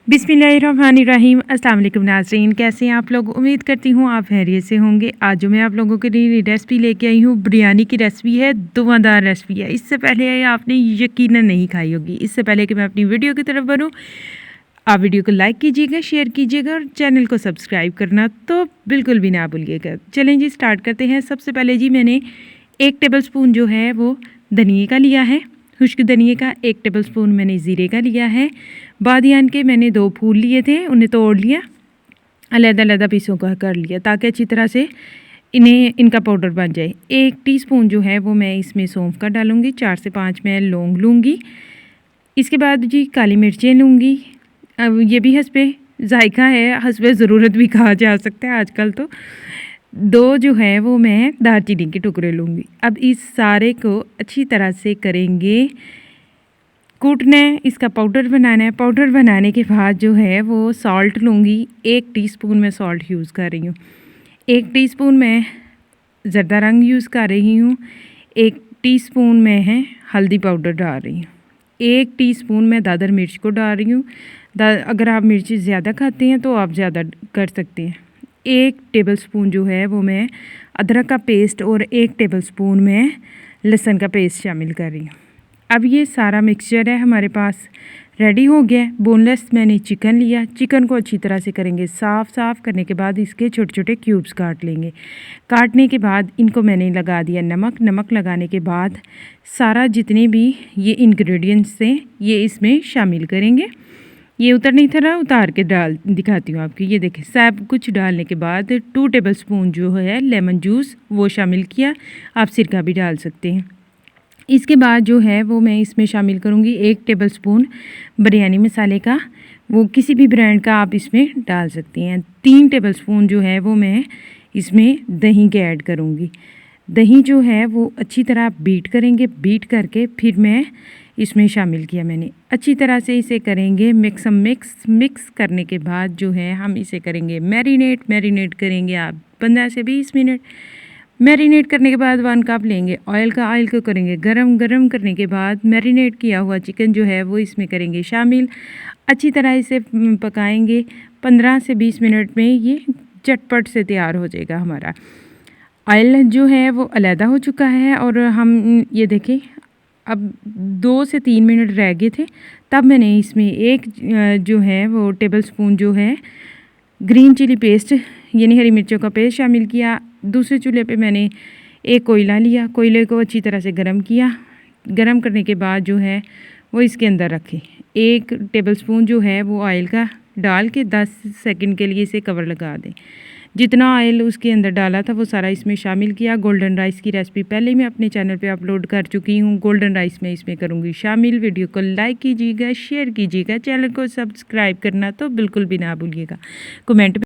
बिस्मिल्लाहिर्रहमानिर्रहीम। अस्सलाम वालेकुम नाज़रीन, कैसे हैं आप लोग। उम्मीद करती हूँ आप खैरियत से होंगे। आज जो मैं आप लोगों के लिए रेसिपी लेके आई हूँ बिरयानी की रेसिपी है, धुआं दार रेसिपी है। इससे पहले आपने यकीनन नहीं खाई होगी। इससे पहले कि मैं अपनी वीडियो की तरफ बढ़ूँ, आप वीडियो को लाइक कीजिएगा, शेयर कीजिएगा और चैनल को सब्सक्राइब करना तो बिल्कुल भी ना भूलिएगा। चलें जी, स्टार्ट करते हैं। सबसे पहले जी मैंने 1 टेबल स्पून जो है वो धनिए का लिया है, खुश्क धनिए का। 1 टेबल स्पून मैंने ज़ीरे का लिया है। बादियान के मैंने 2 फूल लिए थे, उन्हें तोड़ लिया, अलग-अलग पीसों का कर लिया ताकि अच्छी तरह से इनका पाउडर बन जाए। 1 टीस्पून जो है वो मैं इसमें सौंफ का डालूँगी। 4 से 5 मैं लौंग लूँगी। इसके बाद जी काली मिर्चें लूँगी। अब ये भी हस्बे जायका है, हस्बे ज़रूरत भी कहा जा सकता है आजकल तो। 2 जो है वो मैं दालचीनी के टुकड़े लूँगी। अब इस सारे को अच्छी तरह से करेंगे, कूटना है, इसका पाउडर बनाना है। पाउडर बनाने के बाद जो है वो सॉल्ट लूँगी। 1 टीस्पून मैं सॉल्ट यूज़ कर रही हूँ। 1 टीस्पून मैं ज़रदा रंग यूज़ कर रही हूँ। 1 टीस्पून मैं है हल्दी पाउडर डाल रही हूँ। 1 टीस्पून मैं दादर मिर्च को डाल रही हूँ। अगर आप मिर्च ज़्यादा खाते हैं तो आप ज़्यादा कर सकते हैं। 1 टेबल स्पून जो है वो मैं अदरक का पेस्ट और 1 टेबल स्पून मैं लहसुन का पेस्ट शामिल कर रही हूँ। अब ये सारा मिक्सचर है हमारे पास रेडी हो गया। बोनलेस मैंने चिकन लिया। चिकन को अच्छी तरह से करेंगे साफ़ करने के बाद इसके छोटे छोटे क्यूब्स काट लेंगे। काटने के बाद इनको मैंने लगा दिया नमक लगाने के बाद सारा जितने भी ये इंग्रेडिएंट्स थे ये इसमें शामिल करेंगे। ये उतर नहीं था, उतार के डाल दिखाती हूँ आपको। ये देखें, सब कुछ डालने के बाद 2 टेबल स्पून जो है लेमन जूस वो शामिल किया। आप सिरका भी डाल सकते हैं। इसके बाद जो है वो मैं इसमें शामिल करूँगी 1 टेबल स्पून बिरयानी मसाले का, वो किसी भी ब्रांड का आप इसमें डाल सकती हैं। 3 टेबल स्पून जो है वो मैं इसमें दही के ऐड करूँगी। दही जो है वो अच्छी तरह बीट करेंगे। बीट करके फिर मैं इसमें शामिल किया मैंने। अच्छी तरह से इसे करेंगे मिक्स करने के बाद जो है हम इसे करेंगे मैरिनेट करेंगे आप 15 से 20 मिनट। मैरिनेट करने के बाद 1 कप लेंगे ऑयल को करेंगे गरम करने के बाद मैरिनेट किया हुआ चिकन जो है वो इसमें करेंगे शामिल। अच्छी तरह इसे पकाएंगे। 15 से 20 मिनट में ये चटपट से तैयार हो जाएगा हमारा। ऑयल जो है वो अलहदा हो चुका है और हम ये देखें अब 2 से 3 मिनट रह गए थे, तब मैंने इसमें 1 जो है वो टेबल स्पून जो है ग्रीन चिली पेस्ट यानी हरी मिर्चों का पेस्ट शामिल किया। दूसरे चूल्हे पे मैंने 1 कोयला लिया। कोयले को अच्छी तरह से गरम किया। गरम करने के बाद जो है वो इसके अंदर रखें। 1 टेबल स्पून जो है वो ऑयल का डाल के 10 सेकंड के लिए इसे कवर लगा दें। जितना ऑयल उसके अंदर डाला था वो सारा इसमें शामिल किया। गोल्डन राइस की रेसिपी पहले मैं अपने चैनल पे अपलोड कर चुकी हूँ। गोल्डन राइस में इसमें करूँगी शामिल। वीडियो को लाइक कीजिएगा, शेयर कीजिएगा, चैनल को सब्सक्राइब करना तो बिल्कुल भी ना भूलिएगा। कमेंट